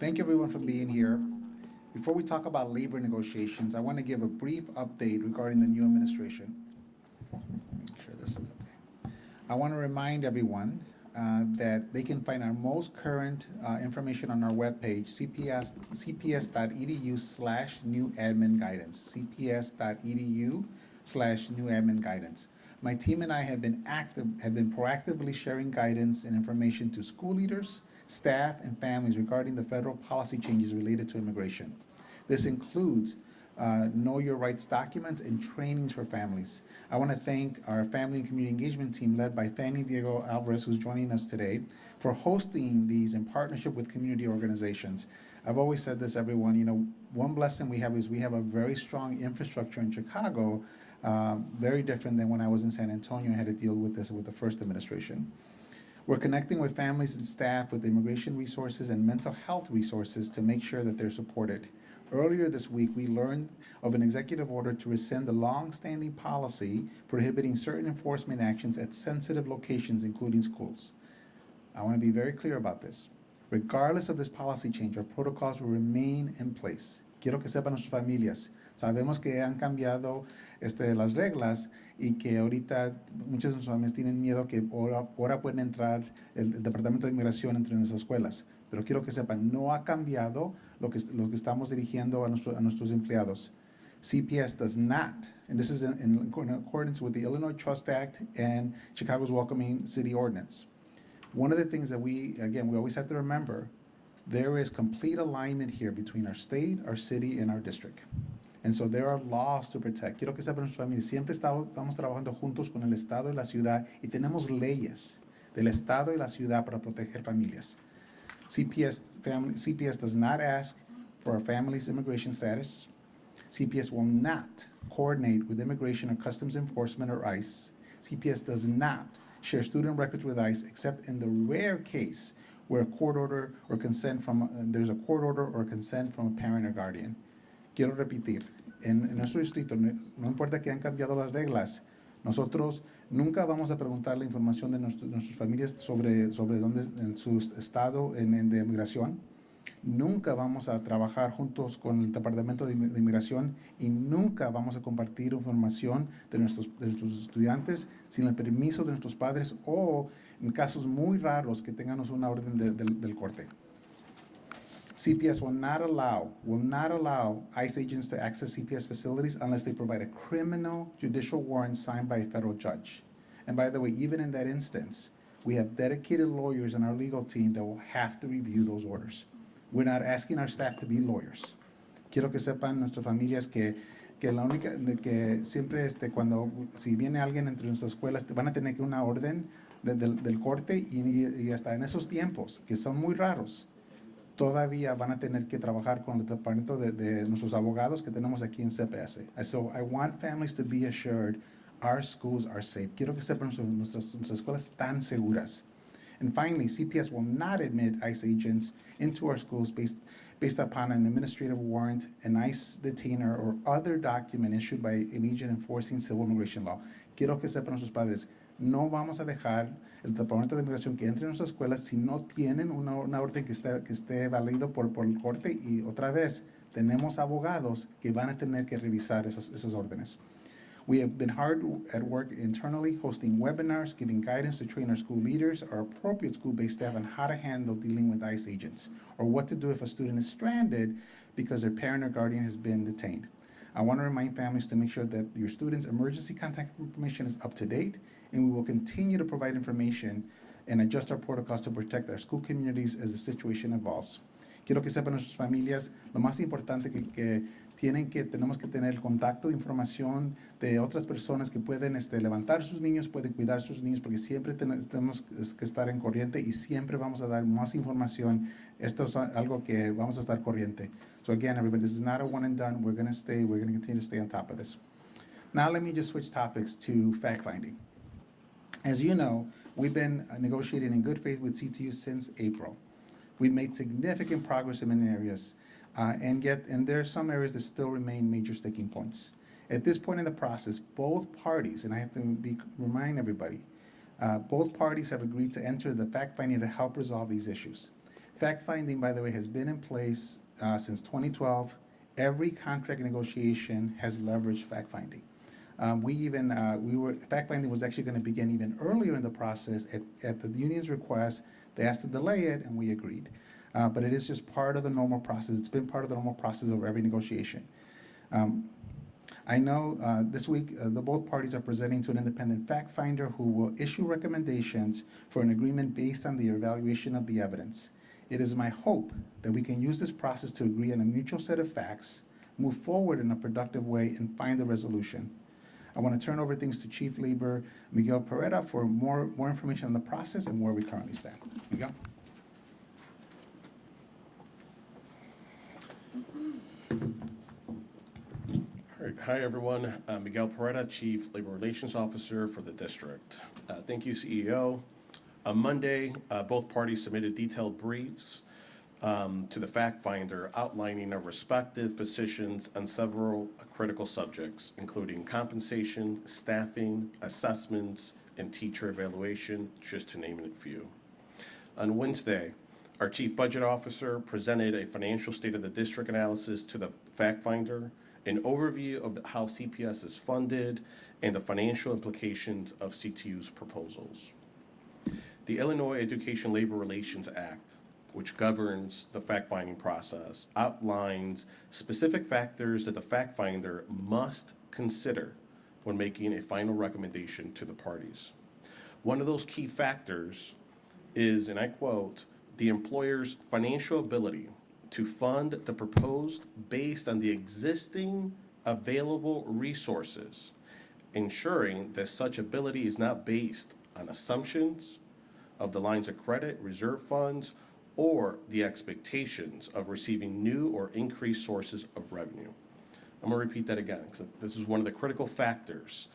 Thank you everyone for being here. Before we talk about labor negotiations, I want to give a brief update regarding the new administration. Make sure this is okay. I want to remind everyone that they can find our most current information on our webpage, cps.edu/new admin guidance, cps.edu/new admin guidance. My team and I have been proactively sharing guidance and information to school leaders, staff, and families regarding the federal policy changes related to immigration. This includes Know Your Rights documents and trainings for families. I want to thank our family and community engagement team led by Fanny Diego Alvarez, who's joining us today, for hosting these in partnership with community organizations. I've always said this, everyone, one blessing we have is we have a very strong infrastructure in Chicago, very different than when I was in San Antonio and had to deal with this with the first administration. We're connecting with families and staff with immigration resources and mental health resources to make sure that they're supported. Earlier this week, we learned of an executive order to rescind the long-standing policy prohibiting certain enforcement actions at sensitive locations, including schools. I want to be very clear about this. Regardless of this policy change, our protocols will remain in place. Quiero que sepan nuestras familias. Sabemos que han cambiado las reglas y que ahorita muchas de nuestras familias tienen miedo que ahora pueden entrar el Departamento de Inmigración entre nuestras escuelas. Pero quiero que sepan, no ha cambiado lo que estamos dirigiendo a nuestros empleados. CPS does not, and this is in accordance with the Illinois Trust Act and Chicago's Welcoming City Ordinance. One of the things that we always have to remember, there is complete alignment here between our state, our city, and our district. And so there are laws to protect. Quiero que sepan nuestras familias, siempre estamos trabajando juntos con el Estado y la ciudad y tenemos leyes del Estado y la ciudad para proteger familias. CPS does not ask for a family's immigration status. CPS will not coordinate with Immigration or Customs Enforcement or ICE. CPS does not share student records with ICE except in the rare case where there's a court order or consent from a parent or guardian. Quiero repetir, en nuestro distrito, no importa que han cambiado las reglas, nosotros nunca vamos a preguntar la información de nuestras familias sobre dónde, en su estado de inmigración. Nunca vamos a trabajar juntos con el Departamento de Inmigración y nunca vamos a compartir información de nuestros estudiantes sin el permiso de nuestros padres o en casos muy raros que tengamos una orden del corte. CPS will not allow ICE agents to access CPS facilities unless they provide a criminal judicial warrant signed by a federal judge. And by the way, even in that instance, we have dedicated lawyers in our legal team that will have to review those orders. We're not asking our staff to be lawyers. Quiero que sepan nuestras familias que siempre si viene alguien entre nuestras escuelas, van a tener que una orden del corte y hasta en esos tiempos, que son muy raros, todavía van a tener que trabajar con el departamento de nuestros abogados que tenemos aquí en CPS. So I want families to be assured our schools are safe. Quiero que sepan nuestras escuelas están seguras. And finally, CPS will not admit ICE agents into our schools based upon an administrative warrant, an ICE detainer, or other document issued by an agent enforcing civil immigration law. Quiero que sepan nuestros padres, no vamos a dejar el Departamento de Inmigración que entre en nuestras escuelas si no tienen una orden que esté válido por el corte, y otra vez tenemos abogados que van a tener que revisar esas órdenes. We have been hard at work internally, hosting webinars, giving guidance to train our school leaders, our appropriate school-based staff on how to handle dealing with ICE agents, or what to do if a student is stranded because their parent or guardian has been detained. I want to remind families to make sure that your students' emergency contact information is up to date, and we will continue to provide information and adjust our protocols to protect our school communities as the situation evolves. Quiero que sepan nuestras familias, lo más importante que tenemos que tener contacto, información de otras personas que pueden levantar sus niños, pueden cuidar sus niños, porque siempre tenemos que estar en corriente y siempre vamos a dar más información. Esto es algo que vamos a estar corriente. So again, everybody, this is not a one and done. We're going to continue to stay on top of this. Now let me just switch topics to fact-finding. As you know, we've been negotiating in good faith with CTU since April. We've made significant progress in many areas, and there are some areas that still remain major sticking points. At this point in the process, both parties, and I have to remind everybody, both parties have agreed to enter the fact-finding to help resolve these issues. Fact-finding, by the way, has been in place since 2012. Every contract negotiation has leveraged fact-finding. Fact-finding was actually going to begin even earlier in the process. At the union's request, they asked to delay it, and we agreed. But it is just part of the normal process. It's been part of the normal process of every negotiation. I know this week the both parties are presenting to an independent fact finder who will issue recommendations for an agreement based on the evaluation of the evidence. It is my hope that we can use this process to agree on a mutual set of facts, move forward in a productive way, and find a resolution. I want to turn over things to Chief Labor Miguel Pereda for more information on the process and where we currently stand. Miguel? All right. Hi, everyone. Miguel Pereda, Chief Labor Relations Officer for the district. Thank you, CEO. On Monday, both parties submitted detailed briefs to the fact finder outlining our respective positions on several critical subjects, including compensation, staffing, assessments, and teacher evaluation, just to name a few. On Wednesday, our Chief Budget Officer presented a financial state of the district analysis to the fact finder, an overview of how CPS is funded, and the financial implications of CTU's proposals. The Illinois Education Labor Relations Act, which governs the fact-finding process, outlines specific factors that the fact finder must consider when making a final recommendation to the parties. One of those key factors is, and I quote, the employer's financial ability to fund the proposed based on the existing available resources, ensuring that such ability is not based on assumptions of the lines of credit, reserve funds, or the expectations of receiving new or increased sources of revenue. I'm going to repeat that again, because this is one of the critical factors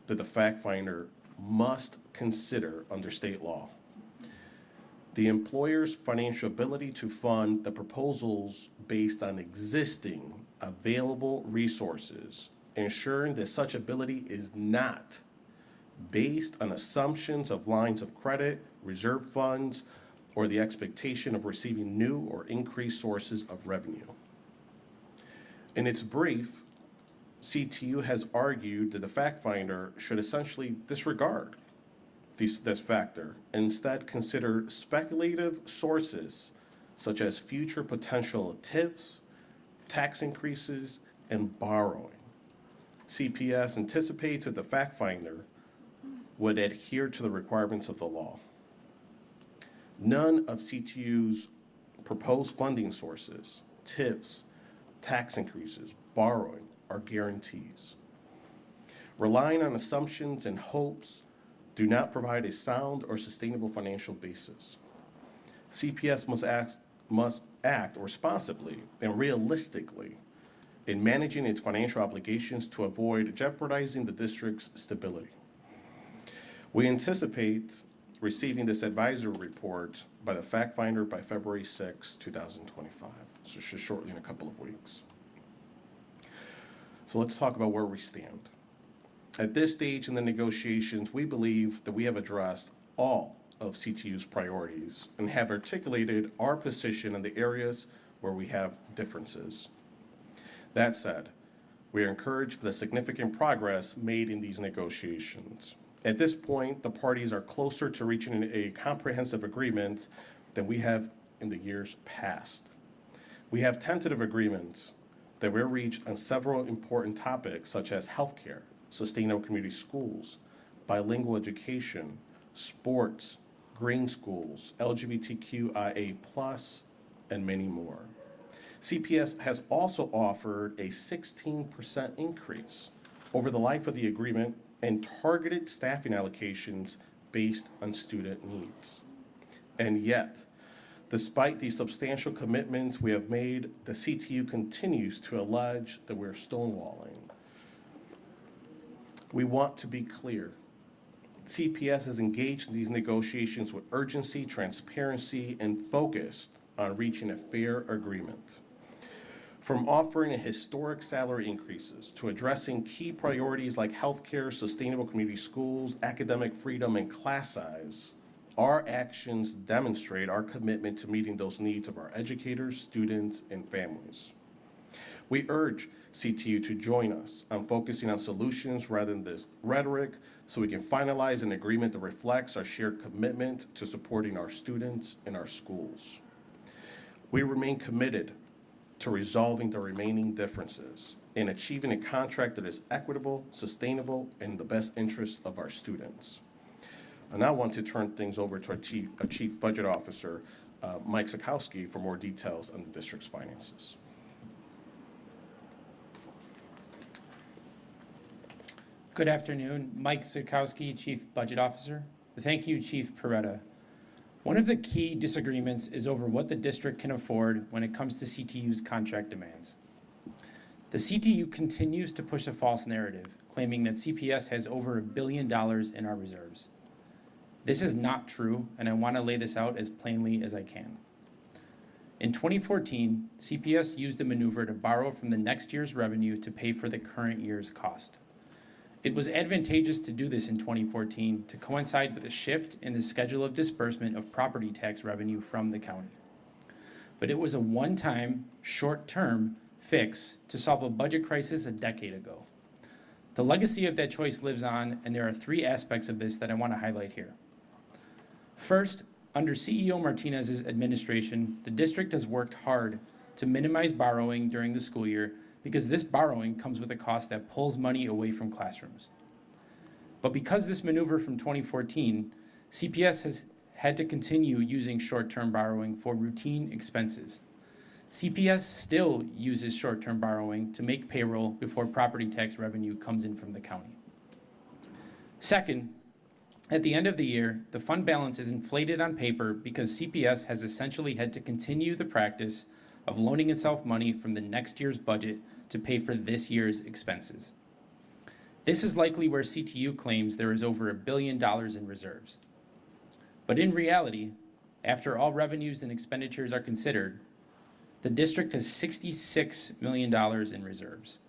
that the fact finder must consider under state law. The employer's financial ability to fund the proposals based on existing available resources, ensuring that such ability is not based on assumptions of lines of credit, reserve funds, or the expectation of receiving new or increased sources of revenue. In its brief, CTU has argued that the fact finder should essentially disregard this factor, and instead consider speculative sources such as future potential TIFs, tax increases, and borrowing. CPS anticipates that the fact finder would adhere to the requirements of the law. None of CTU's proposed funding sources, TIFs, tax increases, borrowing, are guarantees. Relying on assumptions and hopes do not provide a sound or sustainable financial basis. CPS must act responsibly and realistically in managing its financial obligations to avoid jeopardizing the district's stability. We anticipate receiving this advisory report by the fact finder by February 6, 2025, so just shortly in a couple of weeks. So let's talk about where we stand. At this stage in the negotiations, we believe that we have addressed all of CTU's priorities and have articulated our position in the areas where we have differences. That said, we are encouraged by the significant progress made in these negotiations. At this point, the parties are closer to reaching a comprehensive agreement than we have in the years past. We have tentative agreements that were reached on several important topics such as healthcare, sustainable community schools, bilingual education, sports, green schools, LGBTQIA+, and many more. CPS has also offered a 16% increase over the life of the agreement and targeted staffing allocations based on student needs. And yet, despite these substantial commitments we have made, the CTU continues to allege that we're stonewalling. We want to be clear. CPS has engaged in these negotiations with urgency, transparency, and focused on reaching a fair agreement. From offering historic salary increases to addressing key priorities like healthcare, sustainable community schools, academic freedom, and class size, Our actions demonstrate our commitment to meeting those needs of our educators, students, and families. We urge CTU to join us on focusing on solutions rather than this rhetoric so we can finalize an agreement that reflects our shared commitment to supporting our students and our schools. We remain committed to resolving the remaining differences and achieving a contract that is equitable, sustainable, and in the best interest of our students. I now want to turn things over to our Chief Budget Officer, Mike Sikowski, for more details on the district's finances. Good afternoon. Mike Sikowski, Chief Budget Officer. Thank you, Chief Peretta. One of the key disagreements is over what the district can afford when it comes to CTU's contract demands. The CTU continues to push a false narrative, claiming that CPS has over $1 billion in our reserves. This is not true, and I want to lay this out as plainly as I can. In 2014, CPS used a maneuver to borrow from the next year's revenue to pay for the current year's cost. It was advantageous to do this in 2014 to coincide with a shift in the schedule of disbursement of property tax revenue from the county. But it was a one-time, short-term fix to solve a budget crisis a decade ago. The legacy of that choice lives on, and there are three aspects of this that I want to highlight here. First, under CEO Martinez's administration, the district has worked hard to minimize borrowing during the school year because this borrowing comes with a cost that pulls money away from classrooms. But because this maneuver from 2014, CPS has had to continue using short-term borrowing for routine expenses. CPS still uses short-term borrowing to make payroll before property tax revenue comes in from the county. Second, at the end of the year, the fund balance is inflated on paper because CPS has essentially had to continue the practice of loaning itself money from the next year's budget to pay for this year's expenses. This is likely where CTU claims there is over $1 billion in reserves. But in reality, after all revenues and expenditures are considered, the district has $66 million in reserves,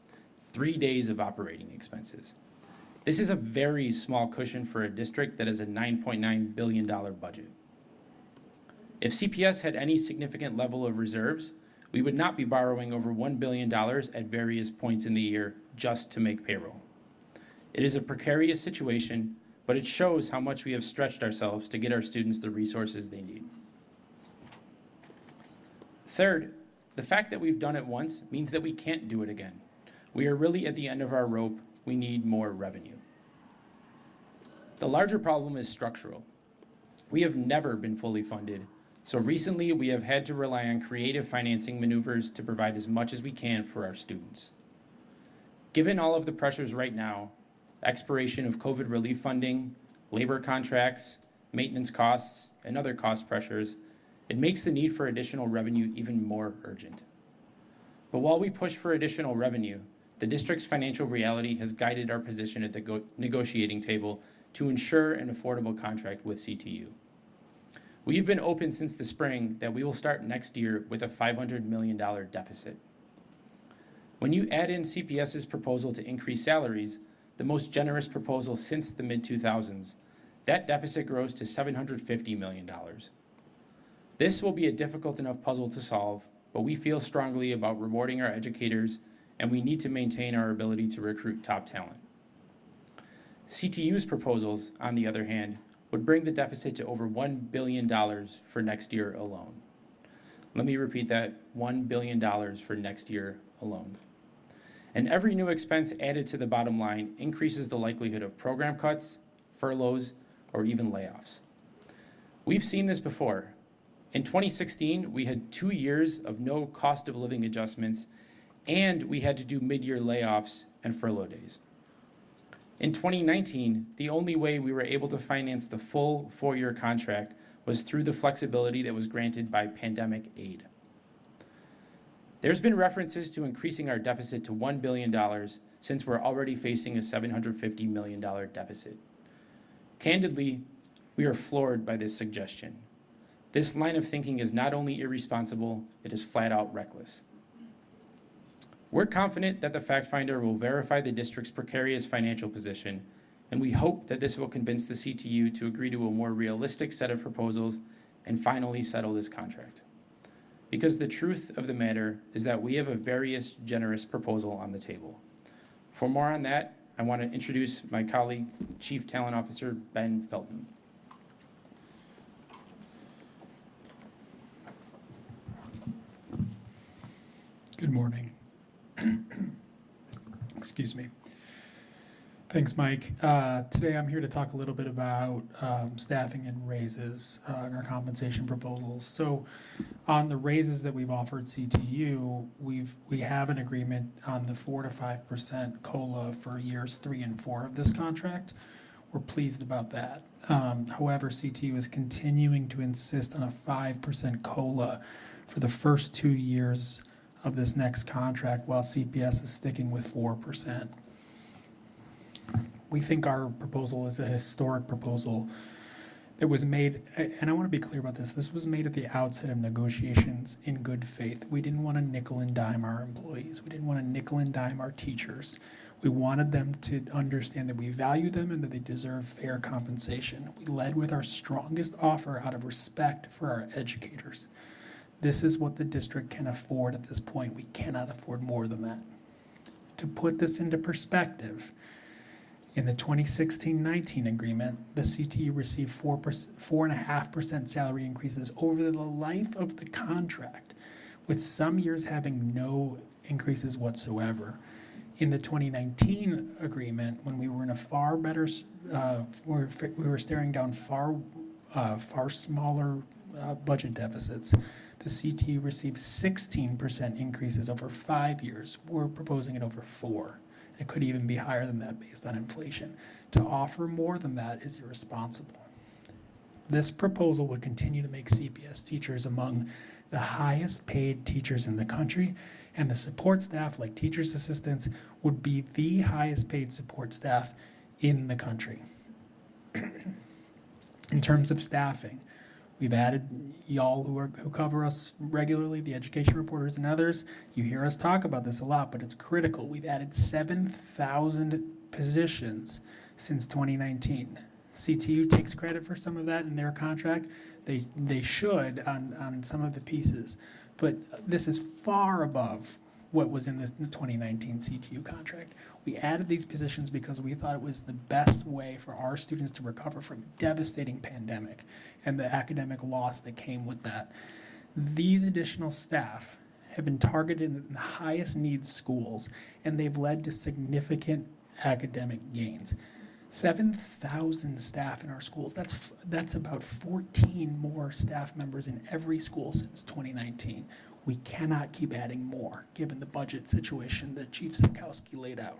3 days of operating expenses. This is a very small cushion for a district that has a $9.9 billion budget. If CPS had any significant level of reserves, we would not be borrowing over $1 billion at various points in the year just to make payroll. It is a precarious situation, but it shows how much we have stretched ourselves to get our students the resources they need. Third, the fact that we've done it once means that we can't do it again. We are really at the end of our rope. We need more revenue. The larger problem is structural. We have never been fully funded, so recently we have had to rely on creative financing maneuvers to provide as much as we can for our students. Given all of the pressures right now, expiration of COVID relief funding, labor contracts, maintenance costs, and other cost pressures, it makes the need for additional revenue even more urgent. But while we push for additional revenue, the district's financial reality has guided our position at the negotiating table to ensure an affordable contract with CTU. We've been open since the spring that we will start next year with a $500 million deficit. When you add in CPS's proposal to increase salaries, the most generous proposal since the mid-2000s, that deficit grows to $750 million. This will be a difficult enough puzzle to solve, but we feel strongly about rewarding our educators, and we need to maintain our ability to recruit top talent. CTU's proposals, on the other hand, would bring the deficit to over $1 billion for next year alone. Let me repeat that, $1 billion for next year alone. And every new expense added to the bottom line increases the likelihood of program cuts, furloughs, or even layoffs. We've seen this before. In 2016, we had 2 years of no cost of living adjustments, and we had to do mid-year layoffs and furlough days. In 2019, the only way we were able to finance the full 4-year contract was through the flexibility that was granted by pandemic aid. There's been references to increasing our deficit to $1 billion since we're already facing a $750 million deficit. Candidly, we are floored by this suggestion. This line of thinking is not only irresponsible, it is flat out reckless. We're confident that the fact finder will verify the district's precarious financial position, and we hope that this will convince the CTU to agree to a more realistic set of proposals and finally settle this contract. Because the truth of the matter is that we have a very generous proposal on the table. For more on that, I want to introduce my colleague, Chief Talent Officer Ben Felton. Good morning. Excuse me. Thanks, Mike. Today I'm here to talk a little bit about staffing and raises and our compensation proposals. So on the raises that we've offered CTU, we have an agreement on the 4 to 5% COLA for years 3 and 4 of this contract. We're pleased about that. However, CTU is continuing to insist on a 5% COLA for the first 2 years of this next contract, while CPS is sticking with 4%. We think our proposal is a historic proposal that was made, and I want to be clear about this, this was made at the outset of negotiations in good faith. We didn't want to nickel and dime our employees. We didn't want to nickel and dime our teachers. We wanted them to understand that we value them and that they deserve fair compensation. We led with our strongest offer out of respect for our educators. This is what the district can afford at this point. We cannot afford more than that. To put this into perspective, in the 2016-19 agreement, the CTU received 4.5% salary increases over the life of the contract, with some years having no increases whatsoever. In the 2019 agreement, when we were in a far better, we were staring down far smaller budget deficits, the CTU received 16% increases over 5 years. We're proposing it over 4. It could even be higher than that based on inflation. To offer more than that is irresponsible. This proposal would continue to make CPS teachers among the highest paid teachers in the country, and the support staff, like teachers' assistants, would be the highest paid support staff in the country. In terms of staffing, we've added y'all who cover us regularly, the education reporters and others. You hear us talk about this a lot, but it's critical. We've added 7,000 positions since 2019. CTU takes credit for some of that in their contract. They should on some of the pieces, but this is far above what was in the 2019 CTU contract. We added these positions because we thought it was the best way for our students to recover from a devastating pandemic and the academic loss that came with that. These additional staff have been targeted in the highest needs schools, and they've led to significant academic gains. 7,000 staff in our schools, that's about 14 more staff members in every school since 2019. We cannot keep adding more, given the budget situation that Chief Sikowski laid out.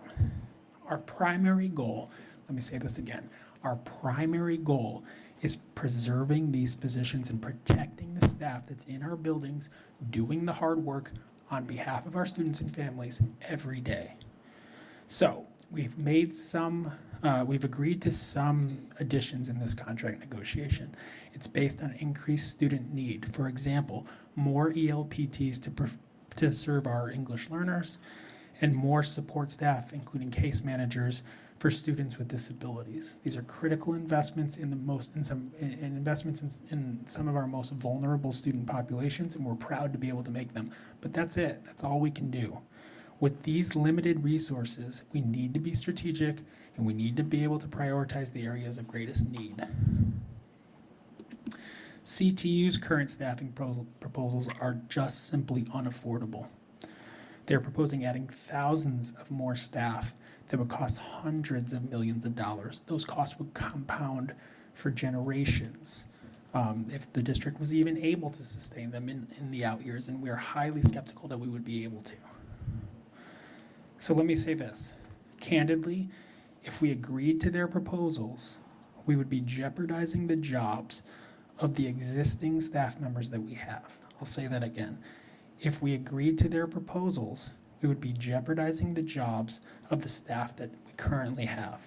Our primary goal, let me say this again, our primary goal is preserving these positions and protecting the staff that's in our buildings, doing the hard work on behalf of our students and families every day. So we've made we've agreed to some additions in this contract negotiation. It's based on increased student need. For example, more ELPTs to serve our English learners, and more support staff, including case managers, for students with disabilities. These are critical investments in some of our most vulnerable student populations, and we're proud to be able to make them. But that's it. That's all we can do. With these limited resources, we need to be strategic, and we need to be able to prioritize the areas of greatest need. CTU's current staffing proposals are just simply unaffordable. They're proposing adding thousands of more staff that would cost hundreds of millions of dollars. Those costs would compound for generations if the district was even able to sustain them in the out years, and we're highly skeptical that we would be able to. So let me say this. Candidly, if we agreed to their proposals, we would be jeopardizing the jobs of the existing staff members that we have. I'll say that again. If we agreed to their proposals, we would be jeopardizing the jobs of the staff that we currently have.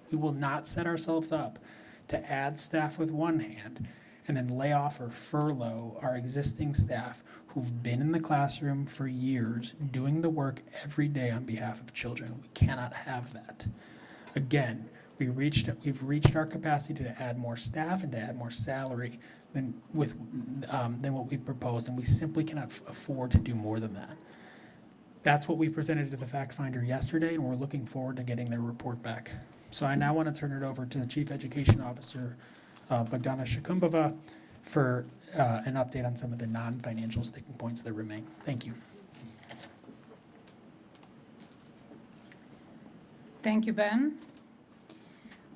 We will not set ourselves up to add staff with one hand and then lay off or furlough our existing staff who've been in the classroom for years doing the work every day on behalf of children. We cannot have that. Again, we've reached our capacity to add more staff and to add more salary than what we proposed, and we simply cannot afford to do more than that. That's what we presented to the fact finder yesterday, and we're looking forward to getting their report back. So I now want to turn it over to Chief Education Officer Bogdana Shakumbova for an update on some of the non-financial sticking points that remain. Thank you. Thank you, Ben.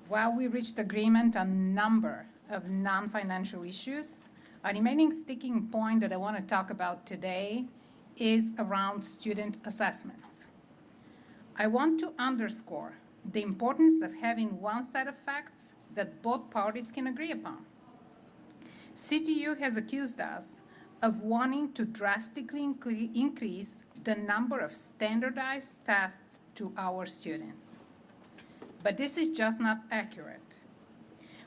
While we reached agreement on a number of non-financial issues, a remaining sticking point that I want to talk about today is around student assessments. I want to underscore the importance of having one set of facts that both parties can agree upon. CTU has accused us of wanting to drastically increase the number of standardized tests to our students. But this is just not accurate.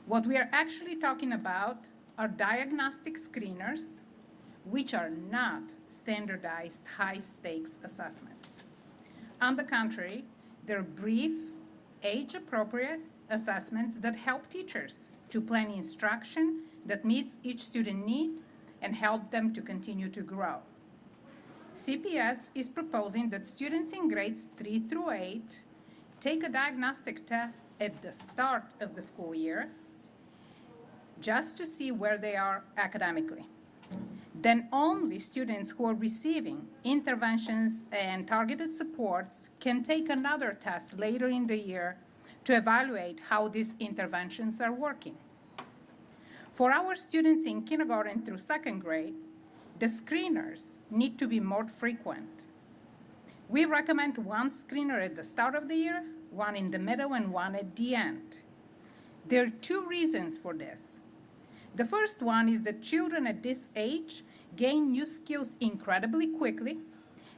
What we are actually talking about are diagnostic screeners, which are not standardized high-stakes assessments. On the contrary, they're brief, age-appropriate assessments that help teachers to plan instruction that meets each student need and help them to continue to grow. CPS is proposing that students in grades 3 through 8 take a diagnostic test at the start of the school year just to see where they are academically. Then only students who are receiving interventions and targeted supports can take another test later in the year to evaluate how these interventions are working. For our students in kindergarten through 2nd grade, the screeners need to be more frequent. We recommend one screener at the start of the year, one in the middle, and one at the end. There are 2 reasons for this. The first one is that children at this age gain new skills incredibly quickly,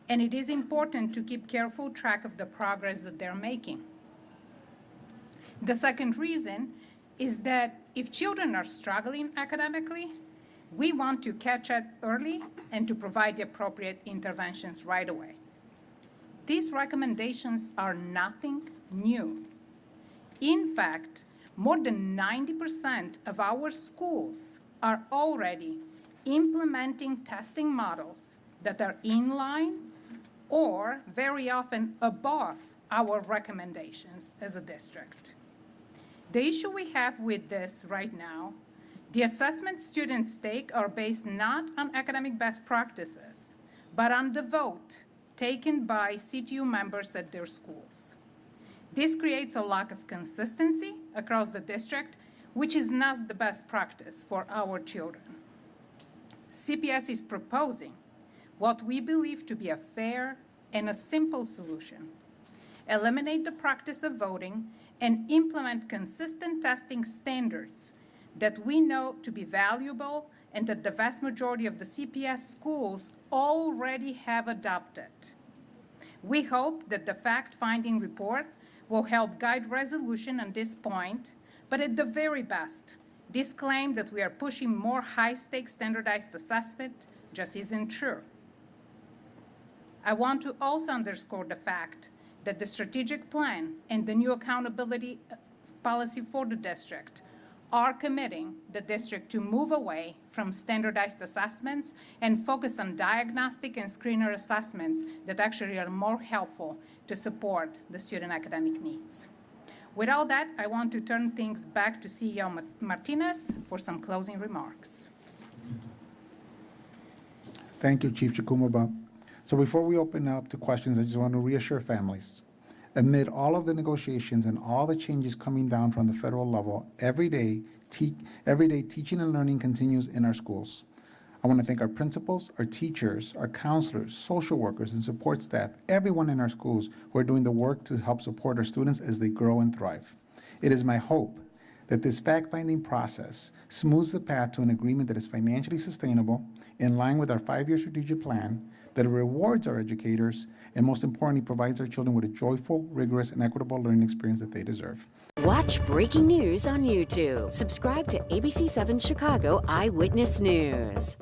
and it is important to keep careful track of the progress that they're making. The second reason is that if children are struggling academically, we want to catch it early and to provide the appropriate interventions right away. These recommendations are nothing new. In fact, more than 90% of our schools are already implementing testing models that are in line or very often above our recommendations as a district. The issue we have with this right now, the assessments students take are based not on academic best practices, but on the vote taken by CTU members at their schools. This creates a lack of consistency across the district, which is not the best practice for our children. CPS is proposing what we believe to be a fair and a simple solution. Eliminate the practice of voting and implement consistent testing standards that we know to be valuable and that the vast majority of the CPS schools already have adopted. We hope that the fact-finding report will help guide resolution on this point, but at the very best, this claim that we are pushing more high-stakes standardized assessment just isn't true. I want to also underscore the fact that the strategic plan and the new accountability policy for the district are committing the district to move away from standardized assessments and focus on diagnostic and screener assessments that actually are more helpful to support the student academic needs. With all that, I want to turn things back to CEO Martinez for some closing remarks. Thank you, Chief Shakumbova. So before we open up to questions, I just want to reassure families. Amid all of the negotiations and all the changes coming down from the federal level, every day teaching and learning continues in our schools. I want to thank our principals, our teachers, our counselors, social workers, and support staff, everyone in our schools who are doing the work to help support our students as they grow and thrive. It is my hope that this fact-finding process smooths the path to an agreement that is financially sustainable, in line with our 5-year strategic plan, that rewards our educators, and most importantly, provides our children with a joyful, rigorous, and equitable learning experience that they deserve. Watch breaking news on YouTube. Subscribe to ABC7 Chicago Eyewitness News.